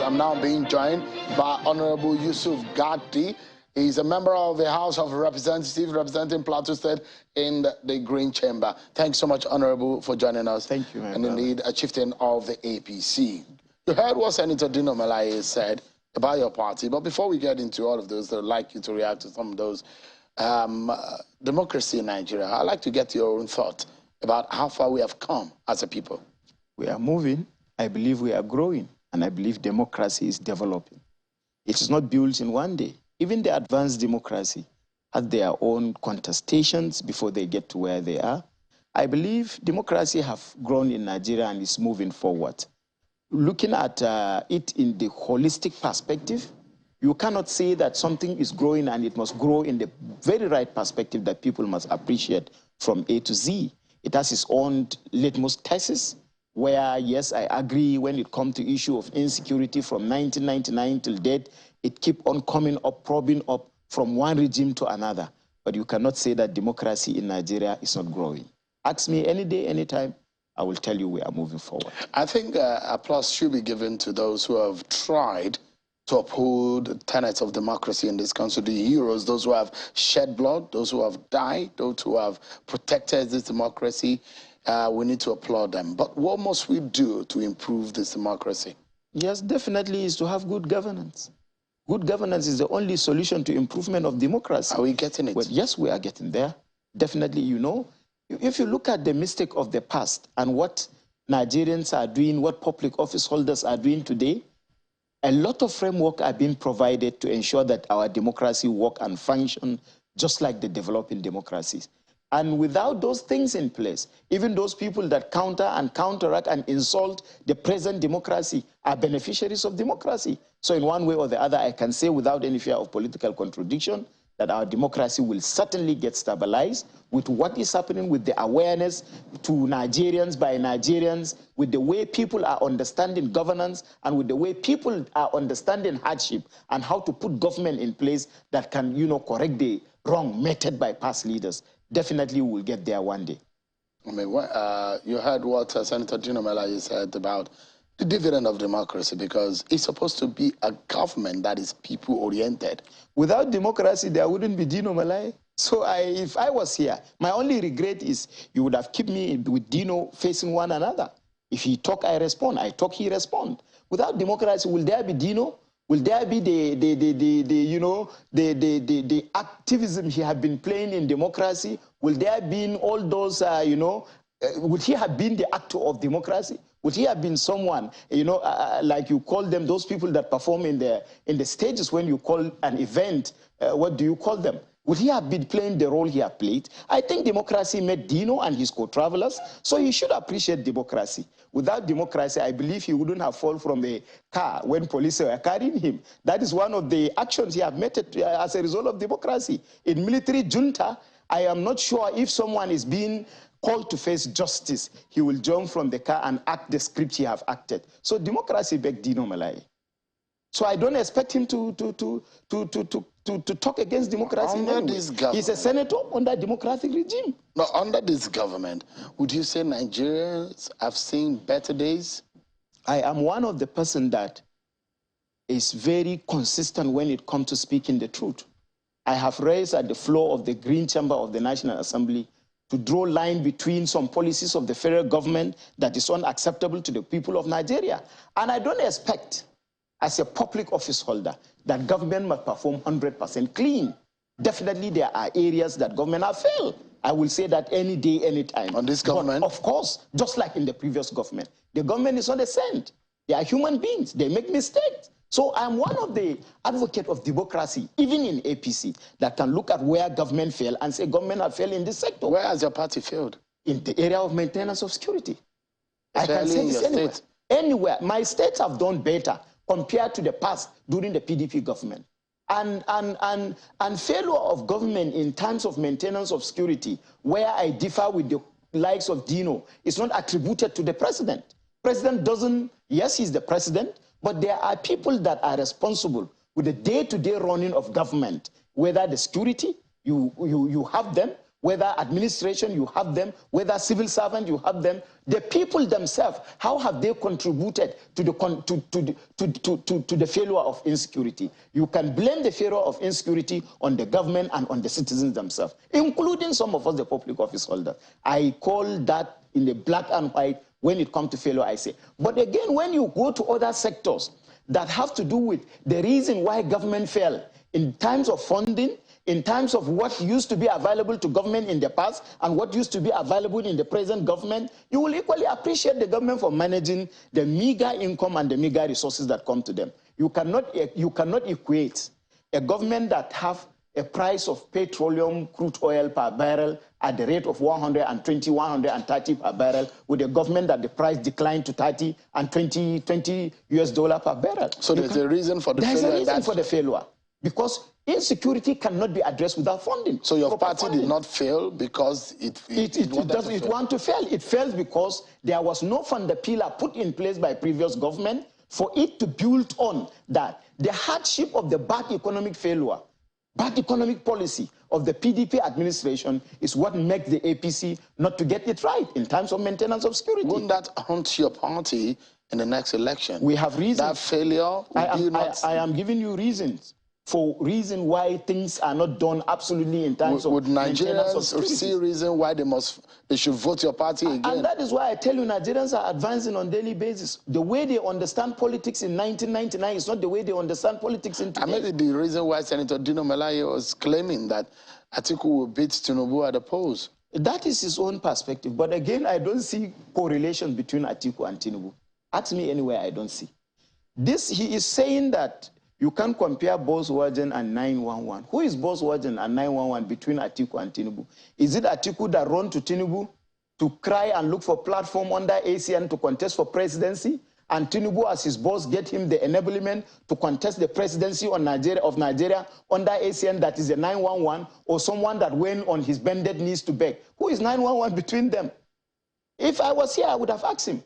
I'm now being joined by Honorable Yusuf Gagdi. He's a member of the House of Representatives representing Plateau State in the Green Chamber. Thanks so much, Honorable, for joining us. Thank you, my And brother. indeed, a chieftain of the APC. You heard what Senator Dino Melaye said about your party, but before we get into all of those, I'd like you to react to some of those. Democracy in Nigeria, I'd like to get your own thought about how far we have come as a people. We are moving. I believe we are growing. And I believe democracy is developing. It is not built in one day. Even the advanced democracy has their own contestations before they get to where they are. I believe democracy have grown in Nigeria and is moving forward. Looking at it in the holistic perspective, you cannot say that something is growing and it must grow in the very right perspective that people must appreciate from A to Z. It has its own litmus tests where, yes, I agree when it comes to issue of insecurity from 1999 till date, it keep on coming up, probing up from one regime to another. But you cannot say that democracy in Nigeria is not growing. Ask me any day, anytime, I will tell you we are moving forward. I think applause should be given to those who have tried to uphold the tenets of democracy in this country, the heroes, those who have shed blood, those who have died, those who have protected this democracy. We need to applaud them. But what must we do to improve this democracy? Yes, definitely is to have good governance. Good governance is the only solution to improvement of democracy. Are we getting it? Well, yes, we are getting there. Definitely, you know. If you look at the mistake of the past and what Nigerians are doing, what public office holders are doing today, a lot of framework are being provided to ensure that our democracy work and function just like the developing democracies. And without those things in place, even those people that counter and counteract and insult the present democracy are beneficiaries of democracy. So in one way or the other, I can say without any fear of political contradiction that our democracy will certainly get stabilized with what is happening with the awareness to Nigerians by Nigerians, with the way people are understanding governance and with the way people are understanding hardship and how to put government in place that can, you know, correct the wrong method by past leaders. Definitely we will get there one day. I mean, you heard what Senator Dino Melaye said about the dividend of democracy, because it's supposed to be a government that is people-oriented. Without democracy, there wouldn't be Dino Melaye. So if I was here, my only regret is you would have kept me with Dino facing one another. If he talk, I respond. I talk, he respond. Without democracy, will there be Dino? Will there be the activism he had been playing in democracy? Will there be all those, would he have been the actor of democracy? Would he have been someone, like you call them, those people that perform in the stages when you call an event, what do you call them? Would he have been playing the role he had played? I think democracy made Dino and his co-travelers, so he should appreciate democracy. Without democracy, I believe he wouldn't have fallen from a car when police were carrying him. That is one of the actions he have made as a result of democracy. In military junta, I am not sure if someone is being called to face justice, he will jump from the car and act the script he have acted. So democracy backed Dino Melaye. So I don't expect him to talk against democracy. Under this government, he's a senator under a democratic regime. Now, under this government, would you say Nigerians have seen better days? I am one of the person that is very consistent when it comes to speaking the truth. I have raised at the floor of the Green Chamber of the National Assembly to draw line between some policies of the federal government that is unacceptable to the people of Nigeria. And I don't expect, as a public office holder, that government must perform 100% clean. Definitely there are areas that government have failed. I will say that any day, any time. On this government? But of course, just like in the previous government, the government is not a saint. They are human beings. They make mistakes. So I'm one of the advocates of democracy, even in APC, that can look at where government failed and say government have failed in this sector. Where has your party failed? In the area of maintenance of security. I can Fairly say in this your anywhere. state? Anywhere. My states have done better compared to the past during the PDP government. And failure of government in terms of maintenance of security, where I differ with the likes of Dino, is not attributed to the president. President doesn't, yes, he's the president, but there are people that are responsible with the day-to-day running of government, whether the security, you have them, whether administration, you have them, whether civil servant, you have them. The people themselves, how have they contributed to the failure of insecurity? You can blame the failure of insecurity on the government and on the citizens themselves, including some of us, the public office holders. I call that in the black and white. When it comes to failure, I say. But again, when you go to other sectors that have to do with the reason why government fell, in terms of funding, in terms of what used to be available to government in the past and what used to be available in the present government, you will equally appreciate the government for managing the meager income and the meager resources that come to them. You cannot equate a government that have a price of petroleum crude oil per barrel at the rate of 120, 130 per barrel with a government that the price declined to 30 and 20 US dollar per barrel. So there's a reason for the failure. There's a reason for the failure. Because insecurity cannot be addressed without funding. So your party did not fail because it want to fail. It fails because there was no fund pillar put in place by previous government for it to build on that. The hardship of the bad economic failure, bad economic policy of the PDP administration is what makes the APC not to get it right in terms of maintenance of security. Wouldn't that haunt your party in the next election? We have reasons. That failure, I am giving you reasons. For reason why things are not done absolutely in terms of maintenance of security. Would Nigerians see a reason why they should vote your party again? And that is why I tell you Nigerians are advancing on a daily basis. The way they understand politics in 1999 is not the way they understand politics in today. And maybe the reason why Senator Dino Melaye was claiming that Atiku will beat Tinubu at the polls. That is his own perspective. But again, I don't see correlation between Atiku and Tinubu. Ask me anywhere, I don't see. He is saying that you can't compare Volkswagen and 911. Who is Volkswagen and 911 between Atiku and Tinubu? Is it Atiku that run to Tinubu to cry and look for platform under ACN to contest for presidency? And Tinubu, as his boss, get him the enablement to contest the presidency of Nigeria under ACN, that is a 911, or someone that went on his bended knees to beg? Who is 911 between them? If I was here, I would have asked him,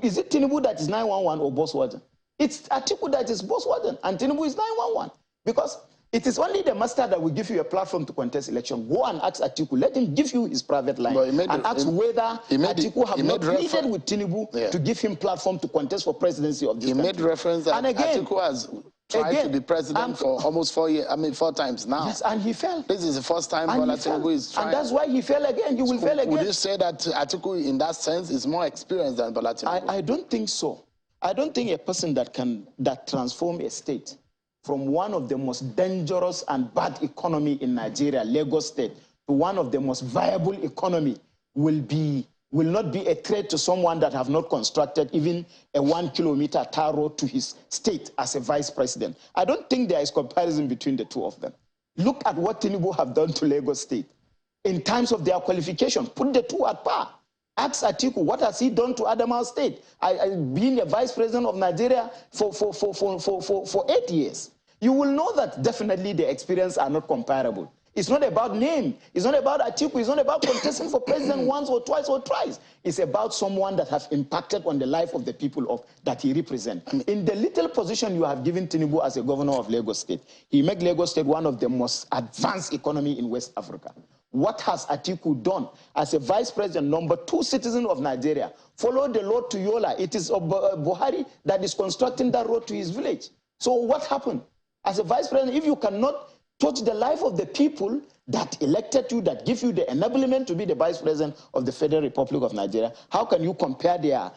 is it Tinubu that is 911 or Volkswagen? It's Atiku that is Volkswagen, and Tinubu is 911. Because it is only the master that will give you a platform to contest election. Go and ask Atiku. Let him give you his private line and ask whether Atiku have not pleaded with Tinubu to give him platform to contest for presidency of this country. He made reference that Atiku has tried to be president for almost 4 years. I mean, 4 times now. Yes, and he fell. This is the first time Bola Tinubu is trying. And that's why he fell again. You will fail again. Would you say that Atiku, in that sense, is more experienced than Bola Tinubu? I don't think so. I don't think a person that transform a state from one of the most dangerous and bad economy in Nigeria, Lagos State, to one of the most viable economy will not be a threat to someone that have not constructed even a 1 kilometer tar road to his state as a vice president. I don't think there is comparison between the two of them. Look at what Tinubu have done to Lagos State in terms of their qualification. Put the two at par. Ask Atiku, what has he done to Adamawa State? Being a vice president of Nigeria for 8 years. You will know that definitely the experience are not comparable. It's not about name. It's not about Atiku. It's not about contesting for president once or twice or thrice. It's about someone that has impacted on the life of the people that he represents. In the little position you have given Tinubu as a governor of Lagos State, he made Lagos State one of the most advanced economy in West Africa. What has Atiku done as a vice president, number 2 citizen of Nigeria? Follow the road to Yola. It is Buhari that is constructing that road to his village. So what happened? As a vice president, if you cannot touch the life of the people that elected you, that give you the enablement to be the vice president of the Federal Republic of Nigeria, how can you compare their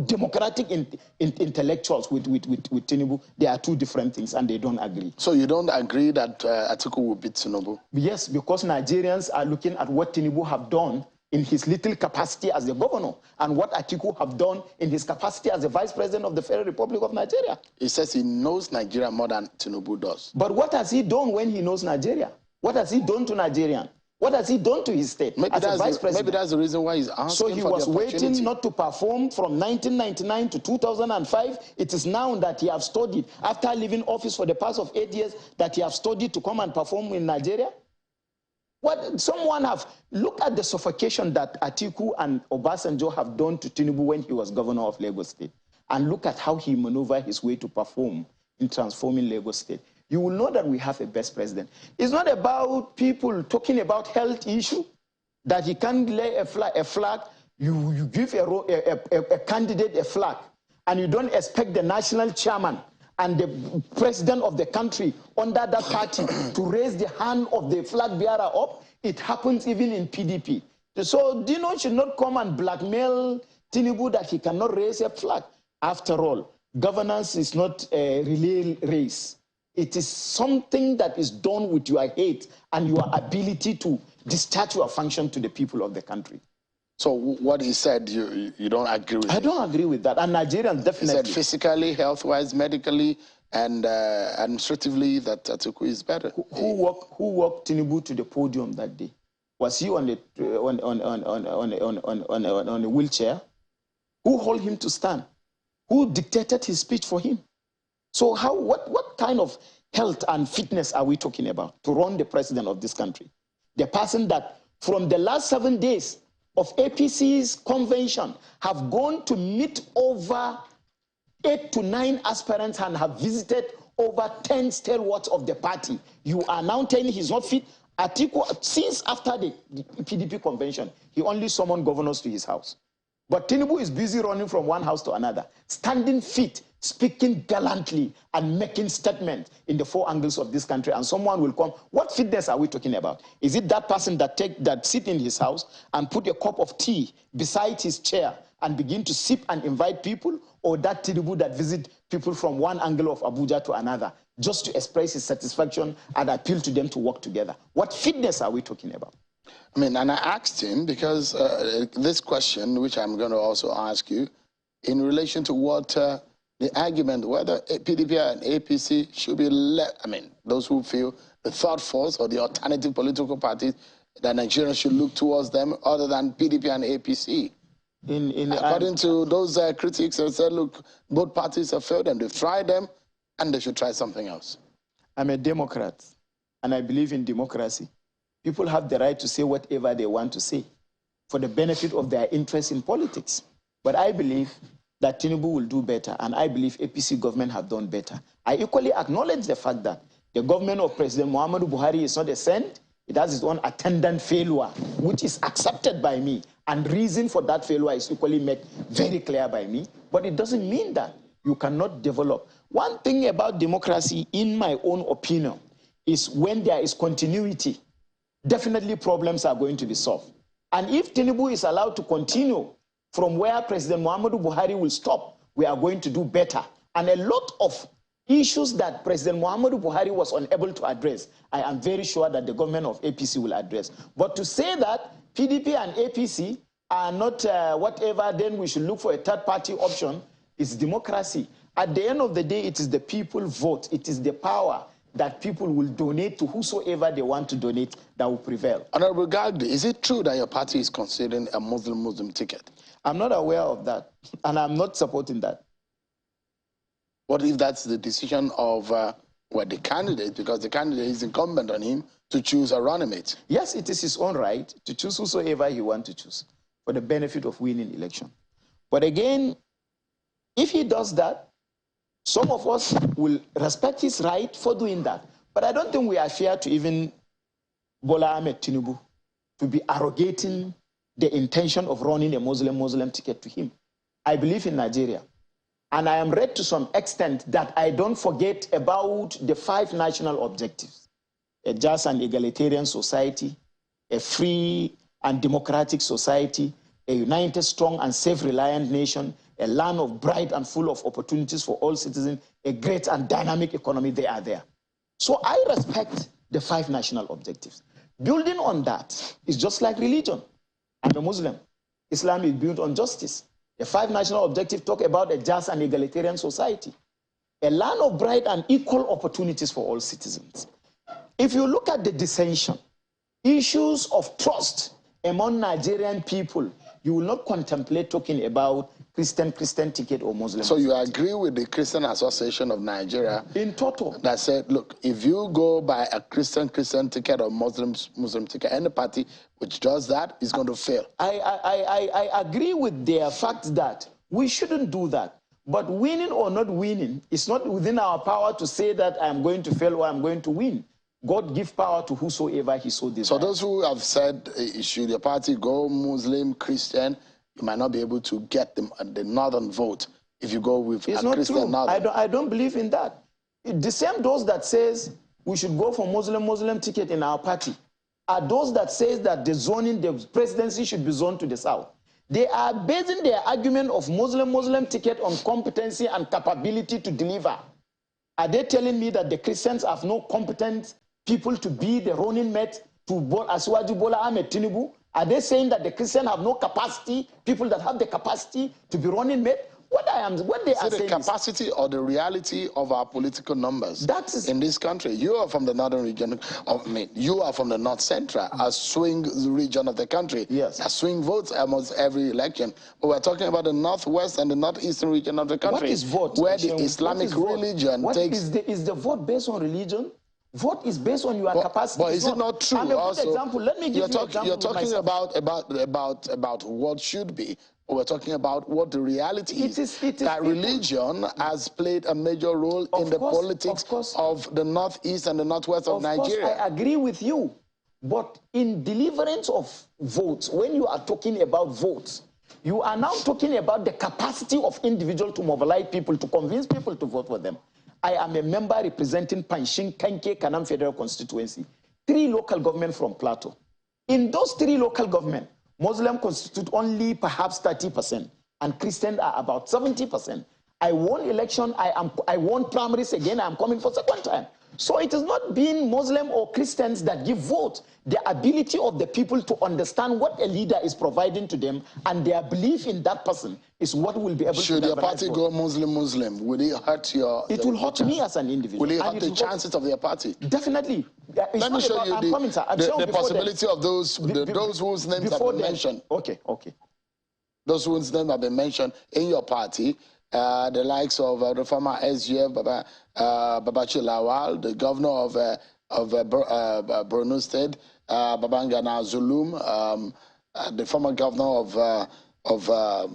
democratic intellectuals with Tinubu? They are two different things, and they don't agree. So you don't agree that Atiku will beat Tinubu? Yes, because Nigerians are looking at what Tinubu have done in his little capacity as the governor and what Atiku have done in his capacity as the vice president of the Federal Republic of Nigeria. He says he knows Nigeria more than Tinubu does. But what has he done when he knows Nigeria? What has he done to Nigerian? What has he done to his state as a vice president? Maybe that's the reason why he's asking for the opportunity. So he was waiting not to perform from 1999 to 2005. It is now that he has studied, after leaving office for the past of 8 years, that he has studied to come and perform in Nigeria? Look at the suffocation that Atiku and Obasanjo have done to Tinubu when he was governor of Lagos State. And look at how he maneuvered his way to perform in transforming Lagos State. you will know that we have a best president. It's not about people talking about health issue, that he can't lay a flag. You give a candidate a flag, and you don't expect the national chairman and the president of the country under that party to raise the hand of the flag bearer up. It happens even in PDP. So Dino should not come and blackmail Tinubu that he cannot raise a flag. After all, governance is not a relay race. It is something that is done with your head and your ability to discharge your function to the people of the country. So what he said, you don't agree with? I don't agree with that. And Nigerians definitely. He said physically, health-wise, medically, and administratively that Atiku is better. Who walked Tinubu to the podium that day? Was he on a wheelchair? Who held him to stand? Who dictated his speech for him? So what kind of health and fitness are we talking about to run the president of this country? The person that from the last 7 days of APC's convention have gone to meet over 8 to 9 aspirants and have visited over 10 stalwarts of the party. You are now telling he's not fit. Atiku, since after the PDP convention, he only summoned governors to his house. But Tinubu is busy running from one house to another, standing fit, speaking gallantly, and making statements in the 4 angles of this country. And someone will come. What fitness are we talking about? Is it that person that sit in his house and put a cup of tea beside his chair and begin to sip and invite people, or that Tinubu that visit people from one angle of Abuja to another just to express his satisfaction and appeal to them to work together? What fitness are we talking about? I mean, and I asked him because this question, which I'm going to also ask you, in relation to what the argument whether PDP and APC should be I mean, those who feel the third force or the alternative political parties, that Nigerians should look towards them other than PDP and APC. According to those critics, they said, look, both parties have failed them. They've tried them, and they should try something else. I'm a Democrat, and I believe in democracy. People have the right to say whatever they want to say for the benefit of their interest in politics. But I believe that Tinubu will do better, and I believe APC government have done better. I equally acknowledge the fact that the government of President Muhammadu Buhari is not a saint. It has its own attendant failure, which is accepted by me. And reason for that failure is equally made very clear by me. But it doesn't mean that you cannot develop. One thing about democracy, in my own opinion, is when there is continuity, definitely problems are going to be solved. And if Tinubu is allowed to continue from where President Muhammadu Buhari will stop, we are going to do better. And a lot of issues that President Muhammadu Buhari was unable to address, I am very sure that the government of APC will address. But to say that PDP and APC are not whatever, then we should look for a third-party option, is democracy. At the end of the day, it is the people vote. It is the power that people will donate to whosoever they want to donate that will prevail. Honorable Gagdi, is it true that your party is considering a Muslim ticket? I'm not aware of that, and I'm not supporting that. What if that's the decision of the candidate, because the candidate is incumbent on him to choose a running mate? Yes, it is his own right to choose whosoever he wants to choose for the benefit of winning election. But again, if he does that, some of us will respect his right for doing that. But I don't think we are fair to even Bola Ahmed Tinubu to be arrogating the intention of running a Muslim ticket to him. I believe in Nigeria. And I am ready to some extent that I don't forget about the 5 national objectives: a just and egalitarian society, a free and democratic society, a united, strong and self-reliant nation, a land of bright and full of opportunities for all citizens, a great and dynamic economy. They are there. So I respect the 5 national objectives. Building on that is just like religion. I'm a Muslim. Islam is built on justice. The 5 national objectives talk about a just and egalitarian society, a land of bright and equal opportunities for all citizens. If you look at the dissension, issues of trust among Nigerian people, you will not contemplate talking about Christian ticket or Muslim. So you agree with the Christian Association of Nigeria in total that said, look, if you go by a Christian ticket or Muslim ticket, any party which does that is going to fail? I agree with their fact that we shouldn't do that. But winning or not winning, it's not within our power to say that I'm going to fail or I'm going to win. God gives power to whosoever he so desires. So those who have said, should your party go Muslim, Christian, you might not be able to get the northern vote if you go with it's a not Christian true. northern. I don't believe in that. The same those that says we should go for Muslim ticket in our party are those that says that the presidency should be zoned to the south. They are basing their argument of Muslim ticket on competency and capability to deliver. Are they telling me that the Christians have no competent people to be the running mate to Asiwaju Bola Ahmed Tinubu? Are they saying that the Christians have no capacity, people that have the capacity to be running mate? What they are saying the capacity or the reality of our political numbers in this country. You are from the northern region. You are from the north central, a swing region of the country. Yes. A swing votes almost every election. But we're talking about the northwest and the northeastern region of the country. What is vote? Where the Islamic religion takes... Is the vote based on religion? Vote is based on your capacity. But is it not true? Example. Let me give you an example. You're talking about what should be. We're talking about what the reality is. That religion has played a major role in the politics of the northeast and the northwest of Nigeria. Of course, I agree with you. But in deliverance of votes, when you are talking about votes, you are now talking about the capacity of individuals to mobilize people, to convince people to vote for them. I am a member representing Panshin Kanke Kanam Federal Constituency, 3 local governments from Plateau. In those 3 local governments, Muslim constitute only perhaps 30%, and Christians are about 70%. I won election, I won primaries again, I'm coming for second time. So it is not being Muslim or Christians that give vote. The ability of the people to understand what a leader is providing to them and their belief in that person is what will be able to... Should your party go Muslim, will it hurt your... It will hurt me as an individual. Will it hurt the chances of your party? Definitely. Let me show you the possibility of those whose names have been mentioned. Okay. Those whose names have been mentioned in your party, the likes of the former SGF, Babachi Lawal, the governor of Borno State, Babangana Zulum, the former governor of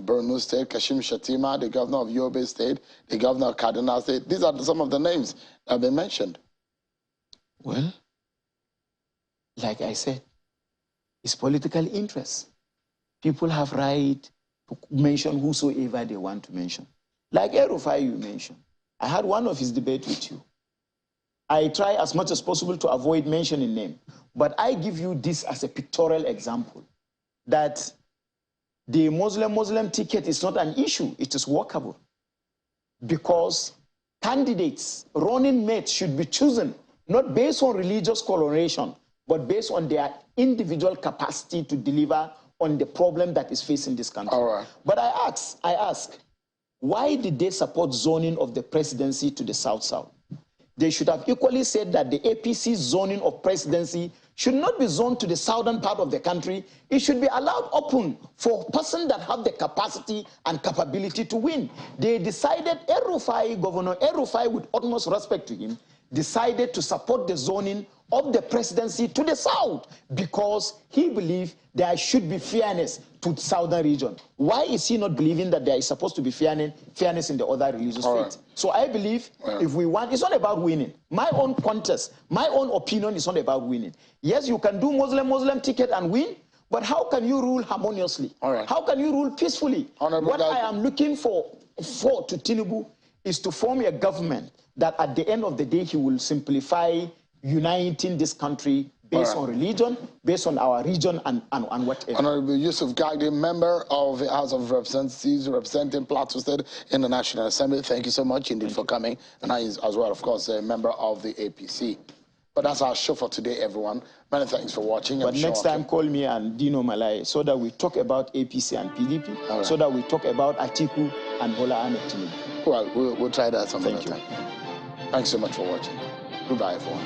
Borno State, Kashim Shatima, the governor of Yobe State, the governor of Kaduna State. These are some of the names that have been mentioned. Well, like I said, it's political interest. People have right to mention whosoever they want to mention. Like El-Rufai you mentioned. I had one of his debates with you. I try as much as possible to avoid mentioning name, but I give you this as a pictorial example that the Muslim ticket is not an issue, it is workable. Because candidates, running mates should be chosen not based on religious coloration, but based on their individual capacity to deliver on the problem that is facing this country. All right. But I ask, why did they support zoning of the presidency to the south-south? They should have equally said that the APC zoning of presidency should not be zoned to the southern part of the country. It should be allowed open for persons that have the capacity and capability to win. They decided, Governor El-Rufai, with utmost respect to him, decided to support the zoning of the presidency to the south because he believed there should be fairness to the southern region. Why is he not believing that there is supposed to be fairness in the other religious faiths? So I believe if we want, it's not about winning. My own contest, my own opinion is not about winning. Yes, you can do Muslim ticket and win, but how can you rule harmoniously? How can you rule peacefully? What I am looking for to Tinubu is to form a government that at the end of the day, he will simplify uniting this country based on religion, based on our region and whatever. Honorable Yusuf Gagdi, member of the House of Representatives representing Plateau State in the National Assembly. Thank you so much indeed for coming. And I, as well, of course, a member of the APC. But that's our show for today, everyone. Many thanks for watching. But next time, call me and Dino Malai so that we talk about APC and PDP, so that we talk about Atiku and Bola Ahmed Tinubu. Well, we'll try that some other time. Thanks so much for watching. Goodbye, everyone.